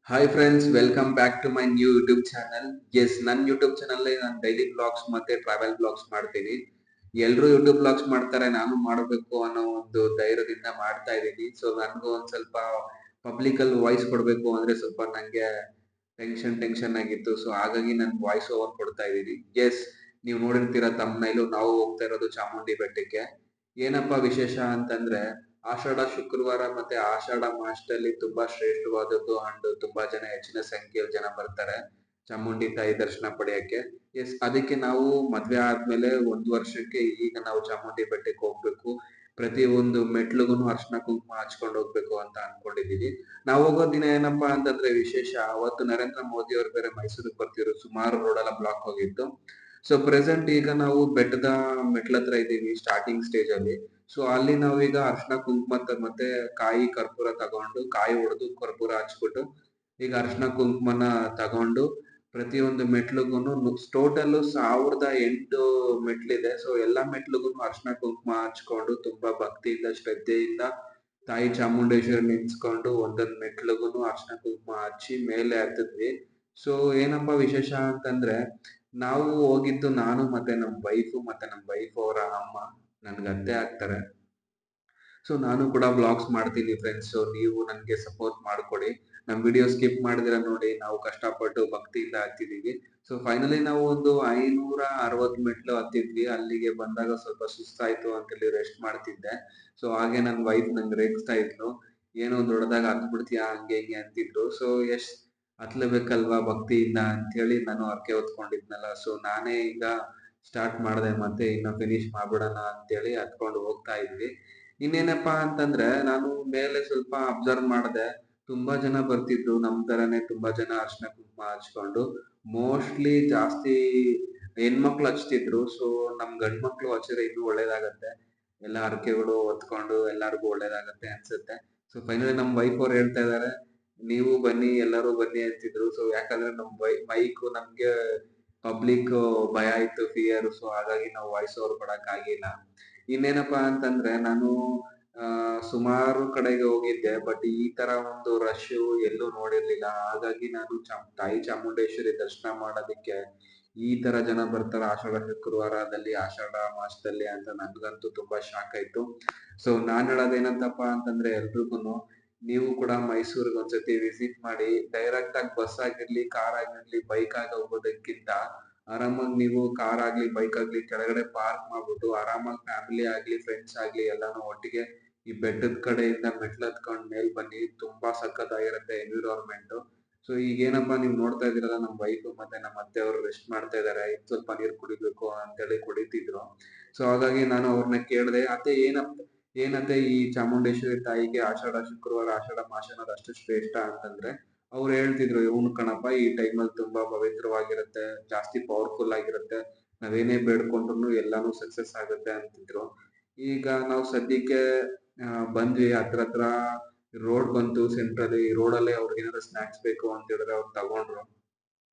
Hi friends, welcome back to my new YouTube channel. Yes, ನನ್ನ YouTube channel ನಾನು daily blogs ಮತ್ತೆ travel blogs ಮಾಡ್ತೀನಿ. ಎಲ್ಲರೂ YouTube blogs ಮಾಡ್ತಾರೆ, ನಾನು ಮಾಡಬೇಕು ಅನ್ನೋ ಒಂದು ಧೈರ್ಯದಿಂದ ಮಾಡ್ತಾ ಇದ್ದೀನಿ. ಸೊ ನನಗೂ ಒಂದು ಸ್ವಲ್ಪ ಪಬ್ಲಿಕ್ ಅಲ್ಲಿ ವಾಯ್ಸ್ ಕೊಡಬೇಕು ಅಂದ್ರೆ ಸ್ವಲ್ಪ ನಂಗೆ ಟೆನ್ಷನ್ ಆಗಿತ್ತು. ಸೊ ಹಾಗಾಗಿ ನಾನು ವಾಯ್ಸ್ ಓವರ್ ಕೊಡ್ತಾ ಇದ್ದೀನಿ. ಎಸ್, ನೀವು ನೋಡಿರ್ತೀರ ತಮ್ಮನೈಲು, ನಾವು ಹೋಗ್ತಾ ಇರೋದು ಚಾಮುಂಡಿ ಬೆಟ್ಟಕ್ಕೆ. ಏನಪ್ಪಾ ವಿಶೇಷ ಅಂತಂದ್ರೆ, ಆಷಾಢ ಶುಕ್ರವಾರ ಮತ್ತೆ ಆಷಾಢ ಮಾಸದಲ್ಲಿ ತುಂಬಾ ಶ್ರೇಷ್ಠವಾದದ್ದು ಅಂಡ್ ತುಂಬಾ ಜನ ಹೆಚ್ಚಿನ ಸಂಖ್ಯೆಯಲ್ಲಿ ಜನ ಬರ್ತಾರೆ ಚಾಮುಂಡಿ ತಾಯಿ ದರ್ಶನ ಪಡೆಯಕ್ಕೆ. ಎಸ್, ಅದಕ್ಕೆ ನಾವು ಮದ್ವೆ ಆದ್ಮೇಲೆ ಒಂದು ವರ್ಷಕ್ಕೆ ಈಗ ನಾವು ಚಾಮುಂಡಿ ಬೆಟ್ಟಕ್ಕೆ ಹೋಗ್ಬೇಕು. ಪ್ರತಿ ಒಂದು ಮೆಟ್ಲುಗೂ ಅರ್ಶನ ಕುಂಕುಮ ಹಚ್ಕೊಂಡು ಹೋಗ್ಬೇಕು ಅಂತ ಅನ್ಕೊಂಡಿದೀವಿ. ನಾವು ಹೋಗೋ ದಿನ ಏನಪ್ಪಾ ಅಂತಂದ್ರೆ ವಿಶೇಷ, ಅವತ್ತು ನರೇಂದ್ರ ಮೋದಿ ಅವರು ಬೇರೆ ಮೈಸೂರಿಗೆ ಬರ್ತಿದ್ರು, ಸುಮಾರು ರೋಡ್ ಎಲ್ಲ ಬ್ಲಾಕ್ ಹೋಗಿತ್ತು. ಸೊ ಪ್ರೆಸೆಂಟ್ ಈಗ ನಾವು ಬೆಟ್ಟದ ಮೆಟ್ಲತ್ರ ಇದ್ದೀವಿ, ಸ್ಟಾರ್ಟಿಂಗ್ ಸ್ಟೇಜ್ ಅಲ್ಲಿ. ಸೊ ಅಲ್ಲಿ ನಾವೀಗ ಅರ್ಶನ ಕುಂಕುಮ ಮತ್ತೆ ಕಾಯಿ ಕರ್ಪೂರ ತಗೊಂಡು, ಕಾಯಿ ಹೊಡೆದು ಕರ್ಪೂರ ಹಚ್ಬಿಟ್ಟು ಈಗ ಅರ್ಶನ ಕುಂಕುಮನ ತಗೊಂಡು ಪ್ರತಿಯೊಂದು ಮೆಟ್ಲುಗೂನು ಟೋಟಲ್ 1008 ಮೆಟ್ಲಿದೆ. ಸೊ ಎಲ್ಲಾ ಮೆಟ್ಲುಗೂನು ಅರ್ಶನ ಕುಂಕುಮ ಹಚ್ಕೊಂಡು ತುಂಬಾ ಭಕ್ತಿಯಿಂದ ಶ್ರದ್ಧೆಯಿಂದ ತಾಯಿ ಚಾಮುಂಡೇಶ್ವರಿ ನಿಂತ್ಕೊಂಡು ಒಂದೊಂದ್ ಮೆಟ್ಲುಗೂನು ಅರ್ಶನ ಕುಂಕುಮ ಹಚ್ಚಿ ಮೇಲೆ ಹತ್ತಿದ್ವಿ. ಸೊ ಏನಪ್ಪಾ ವಿಶೇಷ ಅಂತಂದ್ರೆ, ನಾವು ಹೋಗಿದ್ದು ನಾನು ಮತ್ತೆ ನಮ್ ವೈಫ್ ಮತ್ತೆ ನಮ್ ವೈಫ್ ಅವರ ಅಮ್ಮ, ನನ್ಗೆ ಅತ್ತೆ ಆಗ್ತಾರೆ. ಸೊ ನಾನು ಕೂಡ ಬ್ಲಾಗ್ಸ್ ಮಾಡ್ತೀನಿ ಫ್ರೆಂಡ್ಸ್. ಸೊ ನೀವು ನನಗೆ ಸಪೋರ್ಟ್ ಮಾಡ್ಕೊಡಿ. ನಮ್ಮ ವಿಡಿಯೋ ಸ್ಕಿಪ್ ಮಾಡಿದಿರ ನೋಡಿ, ನಾವು ಕಷ್ಟಪಟ್ಟು ಭಕ್ತಿಯಿಂದ ಹತ್ತಿದೀವಿ. ಸೊ ಫೈನಲಿ ನಾವು ಒಂದು 560 ಮೆಟ್ಲು ಹತ್ತಿದ್ವಿ. ಅಲ್ಲಿಗೆ ಬಂದಾಗ ಸ್ವಲ್ಪ ಸುಸ್ತಾಯ್ತು ಅಂತೇಳಿ ರೆಸ್ಟ್ ಮಾಡ್ತಿದ್ದೆ. ಸೊ ಹಾಗೆ ನನ್ನ ವೈಫ್ ನಂಗೆ ರೇಗಿಸ್ತಾ ಇದ್ಲು, ಏನೋ ದೊಡ್ಡದಾಗ ಹತ್ಬಿಡ್ತೀಯಾ ಹಂಗೆ ಹಿಂಗೆ ಅಂತಿದ್ರು. ಸೊ ಎಷ್ಟ್ ಹತ್ಲೇಬೇಕಲ್ವಾ ಭಕ್ತಿಯಿಂದ ಅಂತೇಳಿ ನಾನು ಹರಕೆ ಹೊತ್ಕೊಂಡಿದ್ನಲ್ಲ. ಸೊ ನಾನೇ ಈಗ ಸ್ಟಾರ್ಟ್ ಮಾಡಿದೆ, ಮತ್ತೆ ಇನ್ನ ಫಿನಿಶ್ ಮಾಡ್ಬಿಡೋಣ ಅಂತೇಳಿ ಹತ್ಕೊಂಡು ಹೋಗ್ತಾ ಇದ್ವಿ. ಇನ್ನೇನಪ್ಪಾ ಅಂತಂದ್ರೆ, ನಾನು ಮೇಲೆ ಸ್ವಲ್ಪ ಅಬ್ಸರ್ವ್ ಮಾಡಿದೆ, ತುಂಬಾ ಜನ ಬರ್ತಿದ್ರು ನಮ್ ತರಾನೇ, ತುಂಬಾ ಜನ ಅರ್ಶನ ಕುಂಕುಮ ಹಚ್ಕೊಂಡು. ಮೋಸ್ಟ್ಲಿ ಜಾಸ್ತಿ ಹೆಣ್ಮಕ್ಳು ಹಚ್ತಿದ್ರು. ಸೊ ನಮ್ ಗಂಡ್ ಮಕ್ಳು ಹಚ್ಚಿದ್ರೆ ಇನ್ನೂ ಒಳ್ಳೇದಾಗತ್ತೆ, ಎಲ್ಲ ಹರಕೆಗಳು ಹೊತ್ಕೊಂಡು ಎಲ್ಲಾರ್ಗು ಒಳ್ಳೇದಾಗತ್ತೆ ಅನ್ಸುತ್ತೆ. ಸೊ ಫೈನಲಿ ನಮ್ ವೈಫ್ ಅವ್ರು ಹೇಳ್ತಾ ಇದಾರೆ, ನೀವು ಬನ್ನಿ ಎಲ್ಲರೂ ಬನ್ನಿ ಅಂತಿದ್ರು. ಸೊ ಯಾಕಂದ್ರೆ ನಮ್ ಮೈಕು ನಮ್ಗೆ ಪಬ್ಲಿಕ್ ಭಯ ಇತ್ತು, ಫಿಯರ್. ಸೊ ಹಾಗಾಗಿ ನಾವು ವಾಯ್ಸ್ ಓವರ್ ಕೊಡಕ್ ಆಗಿಲ್ಲ. ಇನ್ನೇನಪ್ಪಾ ಅಂತಂದ್ರೆ, ನಾನು ಸುಮಾರು ಕಡೆಗೆ ಹೋಗಿದ್ದೆ, ಬಟ್ ಈ ತರ ಒಂದು ರಶ್ ಎಲ್ಲೂ ನೋಡಿರ್ಲಿಲ್ಲ. ಹಾಗಾಗಿ ನಾನು ತಾಯಿ ಚಾಮುಂಡೇಶ್ವರಿ ದರ್ಶನ ಮಾಡೋದಿಕ್ಕೆ ಈ ತರ ಜನ ಬರ್ತಾರ ಆಷಾಢ ಶುಕ್ರವಾರದಲ್ಲಿ, ಆಷಾಢ ಮಾಸದಲ್ಲಿ ಅಂತ ನನ್ಗಂತೂ ತುಂಬಾ ಶಾಕ್ ಆಯ್ತು. ಸೊ ನಾನ್ ಹೇಳೋದೇನಂತಪ್ಪ ಅಂತಂದ್ರೆ, ಎಲ್ರಿಗೂನು ನೀವು ಕೂಡ ಮೈಸೂರಿಗೆ ಒಂದ್ಸತಿ ವಿಸಿಟ್ ಮಾಡಿ. ಡೈರೆಕ್ಟ್ ಆಗಿ ಬಸ್ ಆಗಿರ್ಲಿ, ಕಾರ್ ಆಗಿರ್ಲಿ, ಬೈಕ್ ಆಗಿ ಹೋಗೋದಕ್ಕಿಂತ ಆರಾಮಾಗಿ ನೀವು ಕಾರ್ ಆಗ್ಲಿ ಬೈಕ್ ಆಗ್ಲಿ ಕೆಳಗಡೆ ಪಾರ್ಕ್ ಮಾಡ್ಬಿಟ್ಟು ಆರಾಮಾಗಿ ಫ್ಯಾಮಿಲಿ ಆಗ್ಲಿ ಫ್ರೆಂಡ್ಸ್ ಆಗ್ಲಿ ಎಲ್ಲಾನು ಒಟ್ಟಿಗೆ ಈ ಬೆಟ್ಟದ ಕಡೆಯಿಂದ ಮೆಟ್ಲು ಹತ್ಕೊಂಡ್ ಮೇಲ್ ಬನ್ನಿ. ತುಂಬಾ ಸಖತ್ತಾಗಿರುತ್ತೆ ಎನ್ವಿರಾನ್ಮೆಂಟ್. ಸೊ ಈಗ ಏನಪ್ಪಾ ನೀವ್ ನೋಡ್ತಾ ಇದೀರಲ್ಲ, ನಮ್ ವೈಫ್ ಮತ್ತೆ ನಮ್ಮ ಅತ್ತೆ ಅವರು ರೆಸ್ಟ್ ಮಾಡ್ತಾ ಇದಾರೆ, ಸ್ವಲ್ಪ ನೀರ್ ಕುಡಿಬೇಕು ಅಂತೇಳಿ ಕುಡಿತಿದ್ರು. ಸೊ ಹಾಗಾಗಿ ನಾನು ಅವ್ರನ್ನ ಕೇಳ್ದೆ, ಅತ್ತೆ ಏನತ್ತೆ ಈ ಚಾಮುಂಡೇಶ್ವರಿ ತಾಯಿಗೆ ಆಷಾಢ ಶುಕ್ರವಾರ ಆಷಾಢ ಮಾಸ ಅನ್ನೋದು ಅಷ್ಟು ಶ್ರೇಷ್ಠ ಅಂತಂದ್ರೆ, ಅವ್ರು ಹೇಳ್ತಿದ್ರು, ಇವ್ನು ಕಣಪ್ಪ ಈ ಟೈಮಲ್ಲಿ ತುಂಬಾ ಪವಿತ್ರವಾಗಿರುತ್ತೆ, ಜಾಸ್ತಿ ಪವರ್ಫುಲ್ ಆಗಿರುತ್ತೆ, ನಾವೇನೇ ಬೇಡ್ಕೊಂಡ್ರು ಎಲ್ಲಾನು ಸಕ್ಸಸ್ ಆಗುತ್ತೆ ಅಂತಿದ್ರು. ಈಗ ನಾವು ಸದ್ಯಕ್ಕೆ ಬಂದ್ವಿ, ಹತ್ರ ರೋಡ್ ಬಂತು ಸೆಂಟ್ರಲ್ಲಿ. ಈ ರೋಡಲ್ಲೇ ಅವ್ರಿಗೆ ಏನಾದ್ರು ಸ್ನಾಕ್ಸ್ ಬೇಕು ಅಂತ ಹೇಳಿದ್ರೆ ಅವ್ರು ತಗೊಂಡ್ರು.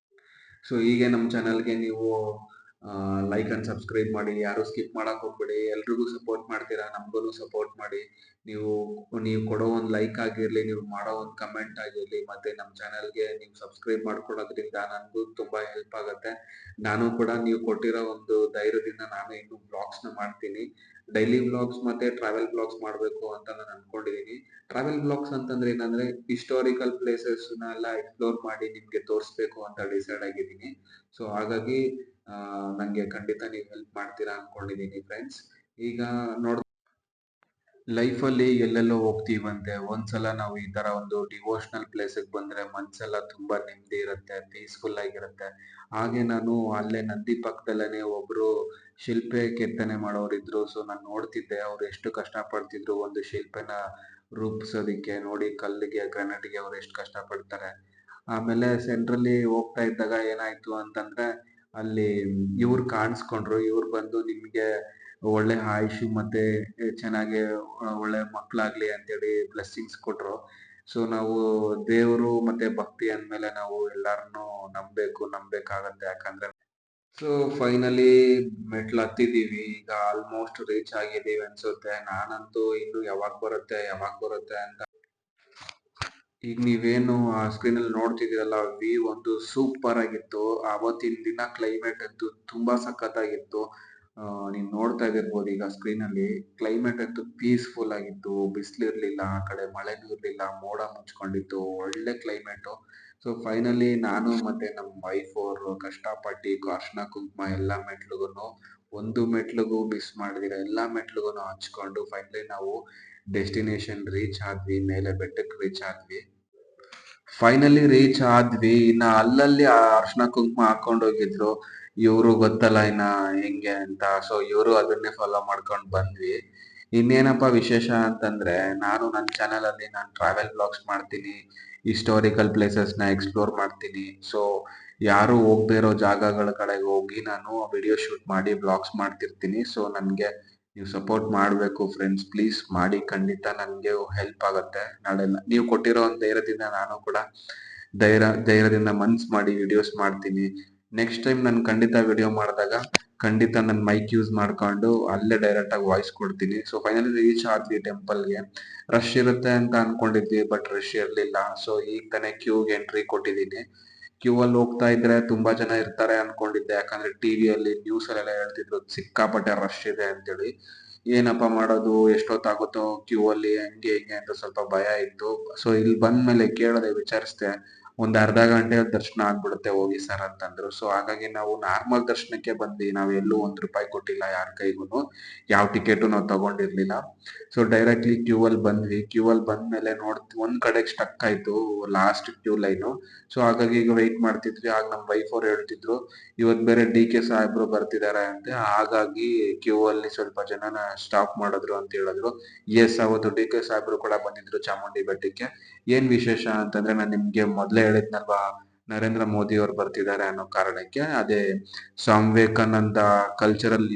ಸೊ ಹೀಗೆ ನಮ್ಮ ಚಾನಲ್ಗೆ ನೀವು ಲೈಕ್ ಅಂಡ್ ಸಬ್ಸ್ಕ್ರೈಬ್ ಮಾಡಿ, ಯಾರು ಸ್ಕಿಪ್ ಮಾಡಕ್ ಹೋಗ್ಬೇಡಿ. ಎಲ್ರಿಗೂ ಸಪೋರ್ಟ್ ಮಾಡ್ತೀರಾ, ನಮ್ಗೂ ಸಪೋರ್ಟ್ ಮಾಡಿ. ನೀವು ನೀವು ಕೊಡೋ ಒಂದು ಲೈಕ್ ಆಗಿರ್ಲಿ, ನೀವು ಮಾಡೋ ಒಂದು ಕಮೆಂಟ್ ಆಗಿರ್ಲಿ, ಮತ್ತೆ ನಮ್ಮ ಚಾನಲ್ಗೆ ನೀವು ಸಬ್ಸ್ಕ್ರೈಬ್ ಮಾಡ್ಕೊಳೋದ್ರಿಂದ ನನಗೂ ತುಂಬಾ ಹೆಲ್ಪ್ ಆಗುತ್ತೆ. ನಾನು ಕೂಡ ನೀವು ಕೊಟ್ಟಿರೋ ಒಂದು ಧೈರ್ಯದಿಂದ ನಾನು ಇನ್ನು ಬ್ಲಾಗ್ಸ್ ನ ಮಾಡ್ತೀನಿ. ಡೈಲಿ ಬ್ಲಾಗ್ಸ್ ಮತ್ತೆ ಟ್ರಾವೆಲ್ ಬ್ಲಾಗ್ಸ್ ಮಾಡ್ಬೇಕು ಅಂತ ನಾನು ಅನ್ಕೊಂಡಿದೀನಿ. ಟ್ರಾವೆಲ್ ಬ್ಲಾಗ್ಸ್ ಅಂತಂದ್ರೆ ಏನಂದ್ರೆ, ಹಿಸ್ಟಾರಿಕಲ್ ಪ್ಲೇಸಸ್ ಎಲ್ಲ ಎಕ್ಸ್ಪ್ಲೋರ್ ಮಾಡಿ ನಿಮ್ಗೆ ತೋರಿಸ್ಬೇಕು ಅಂತ ಡಿಸೈಡ್ ಆಗಿದ್ದೀನಿ. ಸೊ ಹಾಗಾಗಿ ನಂಗೆ ಖಂಡಿತ ನೀವು ಹೆಲ್ಪ್ ಮಾಡ್ತೀರಾ ಅನ್ಕೊಂಡಿದೀನಿ ಫ್ರೆಂಡ್ಸ್. ಈಗ ನೋಡ್, ಲೈಫಲ್ಲಿ ಎಲ್ಲೆಲ್ಲೋ ಹೋಗ್ತೀವಂತೆ, ಒಂದ್ಸಲ ನಾವು ಈ ತರ ಒಂದು ಡಿವೋಷನಲ್ ಪ್ಲೇಸಿಗೆ ಬಂದ್ರೆ ಮನ್ಸೆಲ್ಲ ತುಂಬಾ ನೆಮ್ಮದಿ ಇರುತ್ತೆ, ಪೀಸ್ಫುಲ್ ಆಗಿರುತ್ತೆ. ಹಾಗೆ ನಾನು ಅಲ್ಲೇ ನಂದಿ ಪಕ್ಕದಲ್ಲೇನೆ ಒಬ್ರು ಶಿಲ್ಪೆ ಕೆತ್ತನೆ ಮಾಡೋರಿದ್ರು. ಸೊ ನಾನು ನೋಡ್ತಿದ್ದೆ ಅವ್ರು ಎಷ್ಟು ಕಷ್ಟ ಪಡ್ತಿದ್ರು ಒಂದು ಶಿಲ್ಪೆನ ರೂಪಿಸೋದಿಕ್ಕೆ. ನೋಡಿ, ಕಲ್ಲಿಗೆ ಗ್ರಾನೈಟ್ಗೆ ಅವ್ರು ಎಷ್ಟು ಕಷ್ಟ ಪಡ್ತಾರೆ. ಆಮೇಲೆ ಸೆಂಟ್ರಲ್ಲಿ ಹೋಗ್ತಾ ಇದ್ದಾಗ ಏನಾಯ್ತು ಅಂತಂದ್ರೆ, ಅಲ್ಲಿ ಇವ್ರು ಕಾಣಿಸ್ಕೊಂಡ್ರು. ಇವ್ರು ಬಂದು ನಿಮ್ಗೆ ಒಳ್ಳೆ ಆಯುಷ್ ಮತ್ತೆ ಚೆನ್ನಾಗಿ ಒಳ್ಳೆ ಮಕ್ಳಾಗ್ಲಿ ಅಂತೇಳಿ ಬ್ಲೆಸ್ಸಿಂಗ್ಸ್ ಕೊಟ್ರು. ಸೊ ನಾವು ದೇವರು ಮತ್ತೆ ಭಕ್ತಿ ಅಂದ್ಮೇಲೆ ನಾವು ಎಲ್ಲಾರನ್ನು ನಂಬೇಕಾಗತ್ತೆ. ಯಾಕಂದ್ರೆ ಸೊ ಫೈನಲಿ ಮೆಟ್ಲು ಹತ್ತಿದೀವಿ, ಈಗ ಆಲ್ಮೋಸ್ಟ್ ರೀಚ್ ಆಗಿದೀವಿ ಅನ್ಸುತ್ತೆ. ನಾನಂತೂ ಇನ್ನು ಯಾವಾಗ ಬರುತ್ತೆ ಅಂತ ಈಗ ನೀವೇನು ಆ ಸ್ಕ್ರೀನಲ್ಲಿ ನೋಡ್ತಿದ್ದೀರಲ್ಲ, ವ್ಯೂ ಒಂದು ಸೂಪರ್ ಆಗಿತ್ತು. ಆವತ್ತಿನ ದಿನ ಕ್ಲೈಮೇಟ್ ಅಂತೂ ತುಂಬಾ ಸಖತ್ತಾಗಿತ್ತು. ನೀವು ನೋಡ್ತಾ ಇದಿರ್ಬೋದು ಈಗ ಸ್ಕ್ರೀನಲ್ಲಿ. ಕ್ಲೈಮೇಟ್ ಅಂತೂ ಪೀಸ್‌ಫುಲ್ ಆಗಿತ್ತು. ಬಿಸಿಲಿರ್ಲಿಲ್ಲ, ಆ ಕಡೆ ಮಳೆನೂ ಇರ್ಲಿಲ್ಲ, ಮೋಡ ಮುಚ್ಕೊಂಡಿತ್ತು. ಒಳ್ಳೆ ಕ್ಲೈಮೇಟು. ಸೊ ಫೈನಲಿ ನಾನು ಮತ್ತೆ ನಮ್ಮ ವೈಫ್ ಅವರು ಕಷ್ಟಪಟ್ಟು ಅರ್ಶಿನ ಕುಂಕುಮ ಎಲ್ಲಾ ಮೆಟ್ಲುಗುನು ಒಂದು ಮೆಟ್ಲಿಗೂ ಮಿಸ್ ಮಾಡ್ದಿರ ಎಲ್ಲಾ ಮೆಟ್ಲುಗುನು ಹಚ್ಕೊಂಡು ಫೈನಲಿ ನಾವು ಡೆಸ್ಟಿನೇಷನ್ ರೀಚ್ ಆದ್ವಿ. ಮೇಲೆ ಬೆಟ್ಟಕ್ಕೆ ರೀಚ್ ಆದ್ವಿ. ಫೈನಲಿ ರೀಚ್ ಆದ್ವಿ. ಇನ್ನ ಅಲ್ಲಲ್ಲಿ ಅರ್ಶಿನ ಕುಂಕುಮ ಹಾಕೊಂಡ್ ಹೋಗಿದ್ರು. ಇವ್ರು ಗೊತ್ತಲ್ಲ ಇನ್ನ ಹೆಂಗೆ ಅಂತ. ಸೊ ಇವ್ರು ಅದನ್ನೇ ಫಾಲೋ ಮಾಡ್ಕೊಂಡ್ ಬಂದ್ವಿ. ಇನ್ನೇನಪ್ಪಾ ವಿಶೇಷ ಅಂತಂದ್ರೆ, ನಾನು ನನ್ನ ಚಾನೆಲ್ ಅಲ್ಲಿ ನಾನು ಟ್ರಾವೆಲ್ ವ್ಲಾಗ್ಸ್ ಮಾಡ್ತೀನಿ. ಹಿಸ್ಟಾರಿಕಲ್ ಪ್ಲೇಸಸ್ ನ ಎಕ್ಸ್ಪ್ಲೋರ್ ಮಾಡ್ತೀನಿ. ಸೊ ಯಾರು ಹೋಗದೆ ಇರೋ ಜಾಗಗಳ ಕಡೆಗೆ ಹೋಗಿ ನಾನು ವಿಡಿಯೋ ಶೂಟ್ ಮಾಡಿ ವ್ಲಾಗ್ಸ್ ಮಾಡ್ತಿರ್ತೀನಿ. ಸೊ ನನ್ಗೆ ನೀವು ಸಪೋರ್ಟ್ ಮಾಡ್ಬೇಕು ಫ್ರೆಂಡ್ಸ್, ಪ್ಲೀಸ್ ಮಾಡಿ. ಖಂಡಿತ ನನ್ಗೆ ಹೆಲ್ಪ್ ಆಗತ್ತೆ. ನಾಳೆ ನೀವು ಕೊಟ್ಟಿರೋ ಒಂದು ಧೈರ್ಯದಿಂದ ನಾನು ಕೂಡ ಧೈರ್ಯದಿಂದ ಮನ್ಸ್ ಮಾಡಿ ವಿಡಿಯೋಸ್ ಮಾಡ್ತೀನಿ. ನೆಕ್ಸ್ಟ್ ಟೈಮ್ ನಾನು ಖಂಡಿತ ವಿಡಿಯೋ ಮಾಡಿದಾಗ ಖಂಡಿತ ನನ್ನ ಮೈಕ್ ಯೂಸ್ ಮಾಡ್ಕೊಂಡು ಅಲ್ಲೇ ಡೈರೆಕ್ಟ್ ಆಗಿ ವಾಯ್ಸ್ ಕೊಡ್ತೀನಿ. ಸೊ ಫೈನಲಿ ರೀಚ್ ಆದ್ವಿ ಟೆಂಪಲ್ಗೆ. ರಶ್ ಇರುತ್ತೆ ಅಂತ ಅನ್ಕೊಂಡಿದ್ವಿ, ಬಟ್ ರಶ್ ಇರ್ಲಿಲ್ಲ. ಸೊ ಈಗ ತಾನೇ ಕ್ಯೂಗೆ ಎಂಟ್ರಿ ಕೊಟ್ಟಿದ್ದೀನಿ. ಕ್ಯೂ ಅಲ್ಲಿ ಹೋಗ್ತಾ ಇದ್ರೆ ತುಂಬಾ ಜನ ಇರ್ತಾರೆ ಅನ್ಕೊಂಡಿದ್ದೆ. ಯಾಕಂದ್ರೆ ಟಿವಿಯಲ್ಲಿ ನ್ಯೂಸ್ ಅಲ್ಲೆಲ್ಲ ಹೇಳ್ತಿದ್ರು ಸಿಕ್ಕಾಪಟ್ಟೆ ರಶ್ ಇದೆ ಅಂತೇಳಿ. ಏನಪ್ಪಾ ಮಾಡೋದು, ಎಷ್ಟೊತ್ತಾಗುತ್ತೋ ಕ್ಯೂ ಅಲ್ಲಿ, ಹಂಗೆ ಹಿಂಗೆ ಅಂತ ಸ್ವಲ್ಪ ಭಯ ಇತ್ತು. ಸೊ ಇಲ್ಲಿ ಬಂದ್ಮೇಲೆ ಕೇಳದೆ, ವಿಚಾರಿಸ್ದೆ, ಒಂದ್ ಅರ್ಧ ಗಂಟೆಯಲ್ಲಿ ದರ್ಶನ ಆಗ್ಬಿಡುತ್ತೆ ಹೋಗಿ ಸರ್ ಅಂತಂದ್ರು. ಸೊ ಹಾಗಾಗಿ ನಾವು ನಾರ್ಮಲ್ ದರ್ಶನಕ್ಕೆ ಬಂದ್ವಿ. ನಾವ್ ಎಲ್ಲೂ ₹1 ಕೊಟ್ಟಿಲ್ಲ ಯಾರ ಕೈಗೂನು. ಯಾವ ಟಿಕೆಟು ನಾವು ತಗೊಂಡಿರ್ಲಿಲ್ಲ. ಸೊ ಡೈರೆಕ್ಟ್ಲಿ ಕ್ಯೂ ಅಲ್ಲಿ ಬಂದ್ವಿ. ಕ್ಯೂ ಅಲ್ಲಿ ಬಂದ್ಮೇಲೆ ಒಂದ್ ಕಡೆಗೆ ಸ್ಟಕ್ ಆಯ್ತು, ಲಾಸ್ಟ್ ಕ್ಯೂ ಲೈನು. ಸೊ ಹಾಗಾಗಿ ಈಗ ವೆಯ್ಟ್ ಮಾಡ್ತಿದ್ವಿ. ಆಗ ನಮ್ ವೈಫ್ ಅವ್ರು ಹೇಳ್ತಿದ್ರು, ಇವತ್ ಬೇರೆ DK ಸಾಹೇಬ್ರು ಬರ್ತಿದಾರೆ ಅಂತೆ, ಹಾಗಾಗಿ ಕ್ಯೂ ಅಲ್ಲಿ ಸ್ವಲ್ಪ ಜನನ ಸ್ಟಾಪ್ ಮಾಡಿದ್ರು ಅಂತ ಹೇಳಿದ್ರು. ಎಸ್, ಅವತ್ತು DK ಸಾಹೇಬ್ರು ಕೂಡ ಬಂದಿದ್ರು ಚಾಮುಂಡಿ ಬೆಟ್ಟಕ್ಕೆ. ಏನ್ ವಿಶೇಷ ಅಂತಂದ್ರೆ, ನಾನ್ ನಿಮ್ಗೆ ಮೊದ್ಲೇ ಹೇಳಿದ್ನಲ್ವಾ, ನರೇಂದ್ರ ಮೋದಿ ಅವ್ರು ಬರ್ತಿದ್ದಾರೆ ಅನ್ನೋ ಕಾರಣಕ್ಕೆ. ಅದೇ Swami Vivekananda cultural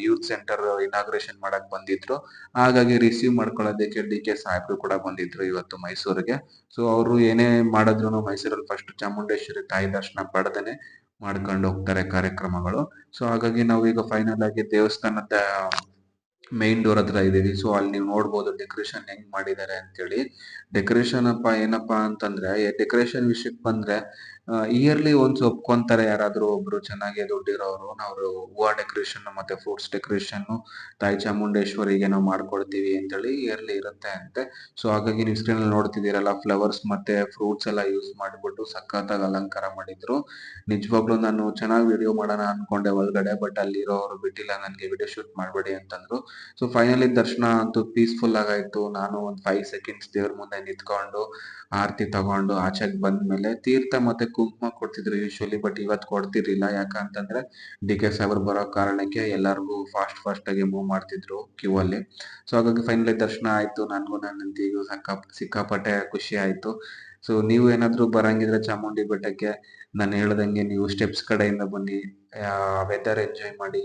youth centre inauguration ಮಾಡಕ್ ಬಂದಿದ್ರು. ಹಾಗಾಗಿ ರಿಸೀವ್ ಮಾಡ್ಕೊಳ್ಳೋದಕ್ಕೆ DK ಸಾಹೇಬ್ರು ಕೂಡ ಬಂದಿದ್ರು ಇವತ್ತು ಮೈಸೂರಿಗೆ. ಸೊ ಅವರು ಏನೇ ಮಾಡಿದ್ರು ಮೈಸೂರಲ್ಲಿ ಫಸ್ಟ್ ಚಾಮುಂಡೇಶ್ವರಿ ತಾಯಿ ದರ್ಶನ ಪಡೆದೇನೆ ಮಾಡ್ಕೊಂಡು ಹೋಗ್ತಾರೆ ಕಾರ್ಯಕ್ರಮಗಳು. ಸೊ ಹಾಗಾಗಿ ನಾವು ಈಗ ಫೈನಲ್ ಆಗಿ ದೇವಸ್ಥಾನದ ಮೈನ್ ಡೋರ್ ಹತ್ರ ಇದೀವಿ. ಸೊ ಅಲ್ಲಿ ನೀವು ನೋಡ್ಬೋದು ಡೆಕೋರೇಷನ್ ಹೆಂಗ್ ಮಾಡಿದ್ದಾರೆ ಅಂತೇಳಿ. ಡೆಕೋರೇಷನ್ ಏನಪ್ಪಾ ಅಂತಂದ್ರೆ, ಡೆಕೋರೇಷನ್ ವಿಷಯಕ್ಕೆ ಬಂದ್ರೆ, ಇಯರ್ಲಿ ಒನ್ಸ್ ಒಪ್ಕೊಂತಾರೆ ಯಾರಾದ್ರೂ ಒಬ್ರು ಚೆನ್ನಾಗಿ ದುಡ್ಡಿರೋರು. ನಾವು ಹೂವ ಡೆಕೋರೇಷನ್ ಮತ್ತೆ ಫ್ರೂಟ್ಸ್ ಡೆಕೋರೇಷನ್ ತಾಯಿ ಚಾಮುಂಡೇಶ್ವರಿಗೆ ನಾವು ಮಾಡ್ಕೊಡ್ತೀವಿ ಅಂತೇಳಿ ಇಯರ್ಲಿ ಇರುತ್ತೆ ಅಂತೆ. ಸೊ ಹಾಗಾಗಿ ನೀವು ಸ್ಕ್ರೀನ್ ಅಲ್ಲಿ ನೋಡ್ತಿದ್ದೀರಲ್ಲ, ಫ್ಲವರ್ಸ್ ಮತ್ತೆ ಫ್ರೂಟ್ಸ್ ಎಲ್ಲ ಯೂಸ್ ಮಾಡ್ಬಿಟ್ಟು ಸಖತ್ತಾಗಿ ಅಲಂಕಾರ ಮಾಡಿದ್ರು. ನಿಜವಾಗ್ಲೂ ನಾನು ಚೆನ್ನಾಗಿ ವಿಡಿಯೋ ಮಾಡೋಣ ಅನ್ಕೊಂಡೆ ಒಳಗಡೆ, ಬಟ್ ಅಲ್ಲಿರೋರು ಬಿಟ್ಟಿಲ್ಲ ನನ್ಗೆ ವಿಡಿಯೋ ಶೂಟ್ ಮಾಡ್ಬೇಡಿ ಅಂತಂದ್ರು. ಸೊ ಫೈನಲಿ ದರ್ಶನ ಅಂತೂ ಪೀಸ್ಫುಲ್ ಆಗಾಯ್ತು. ನಾನು ಒಂದ್ 5 ಸೆಕೆಂಡ್ಸ್ ದೇವ್ರ ಮುಂದೆ ನಿಂತ್ಕೊಂಡು ಆರತಿ ತಗೊಂಡು ಆಚೆಗೆ ಬಂದ್ಮೇಲೆ ತೀರ್ಥ ಮತ್ತೆ ಕುಂಕುಮ ಕೊಡ್ತಿದ್ರು ಯೂಶುವಲಿ, ಬಟ್ ಇವತ್ತು ಕೊಡ್ತಿರ್ಲಿಲ್ಲ. ಯಾಕಂತಂದ್ರೆ DK ಸಾಹೇಬ್ರು ಬರೋ ಕಾರಣಕ್ಕೆ ಎಲ್ಲಾರ್ಗು ಫಾಸ್ಟ್ ಆಗಿ ಮೂವ್ ಮಾಡ್ತಿದ್ರು ಕ್ಯೂ ಅಲ್ಲಿ. ಸೊ ಹಾಗಾಗಿ ಫೈನಲಿ ದರ್ಶನ ಆಯ್ತು. ನನ್ಗೂ ನನ್ನ ಹೆಂಡತಿಗೂ ಸಿಕ್ಕಾಪಟ್ಟೆ ಖುಷಿ ಆಯ್ತು. ಸೊ ನೀವು ಏನಾದ್ರು ಬರಂಗಿದ್ರೆ ಚಾಮುಂಡಿ ಬೆಟ್ಟಕ್ಕೆ, ನಾನು ಹೇಳ್ದಂಗೆ ನೀವು ಸ್ಟೆಪ್ಸ್ ಕಡೆಯಿಂದ ಬನ್ನಿ. ವೆದರ್ ಎಂಜಾಯ್ ಮಾಡಿ,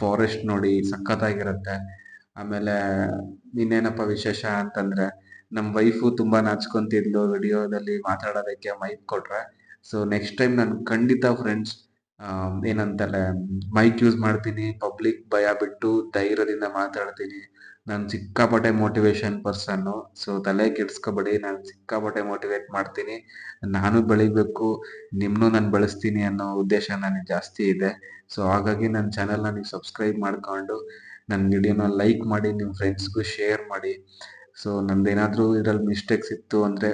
ಫಾರೆಸ್ಟ್ ನೋಡಿ, ಸಖತ್ತಾಗಿರುತ್ತೆ. ಆಮೇಲೆ ಇನ್ನೇನಪ್ಪ ವಿಶೇಷ ಅಂತಂದ್ರೆ, ನಮ್ ವೈಫು ತುಂಬಾ ನಾಚ್ಕೊಂತಿದ್ಲು ವಿಡಿಯೋದಲ್ಲಿ ಮಾತಾಡೋದಕ್ಕೆ ಮೈಕ್ ಕೊಟ್ರೆ. ಸೊ ನೆಕ್ಸ್ಟ್ ಟೈಮ್ ನಾನು ಖಂಡಿತ ಫ್ರೆಂಡ್ಸ್, ಏನಂತಾರೆ, ಮೈಕ್ ಯೂಸ್ ಮಾಡ್ತೀನಿ. ಪಬ್ಲಿಕ್ ಭಯ ಬಿಟ್ಟು ಧೈರ್ಯದಿಂದ ಮಾತಾಡ್ತೀನಿ. ನಾನು ಸಿಕ್ಕಾಪಟ್ಟೆ ಮೋಟಿವೇಶನ್ ಪರ್ಸನ್ನು. ಸೊ ತಲೆ ಕೆಡ್ಸ್ಕೊಬೇಡಿ, ನಾನು ಸಿಕ್ಕಾಪಟ್ಟೆ ಮೋಟಿವೇಟ್ ಮಾಡ್ತೀನಿ. ನಾನು ಬೆಳಿಬೇಕು, ನಿಮ್ನು ನಾನು ಬೆಳೆಸ್ತೀನಿ ಅನ್ನೋ ಉದ್ದೇಶ ನನಗೆ ಜಾಸ್ತಿ ಇದೆ. ಸೊ ಹಾಗಾಗಿ ನನ್ನ ಚಾನೆಲ್ನ ನೀವು ಸಬ್ಸ್ಕ್ರೈಬ್ ಮಾಡ್ಕೊಂಡು ನನ್ನ ವಿಡಿಯೋನ ಲೈಕ್ ಮಾಡಿ, ನಿಮ್ಮ ಫ್ರೆಂಡ್ಸ್ಗೂ ಶೇರ್ ಮಾಡಿ. ಸೊ ನಂದೇನಾದ್ರೂ ಇದ್ರಲ್ಲಿ ಮಿಸ್ಟೇಕ್ಸ್ ಇತ್ತು ಅಂದ್ರೆ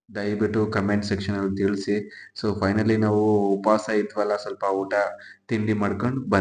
ದಯವಿಟ್ಟು ಕಮೆಂಟ್ ಸೆಕ್ಷನ್ ಅಲ್ಲಿ ತಿಳಿಸಿ. ಸೊ ಫೈನಲಿ ನಾವು ಉಪವಾಸ ಇದ್ವಲ್ಲ, ಸ್ವಲ್ಪ ಊಟ ತಿಂಡಿ ಮಾಡ್ಕೊಂಡು ಬಂದ್ವಿ.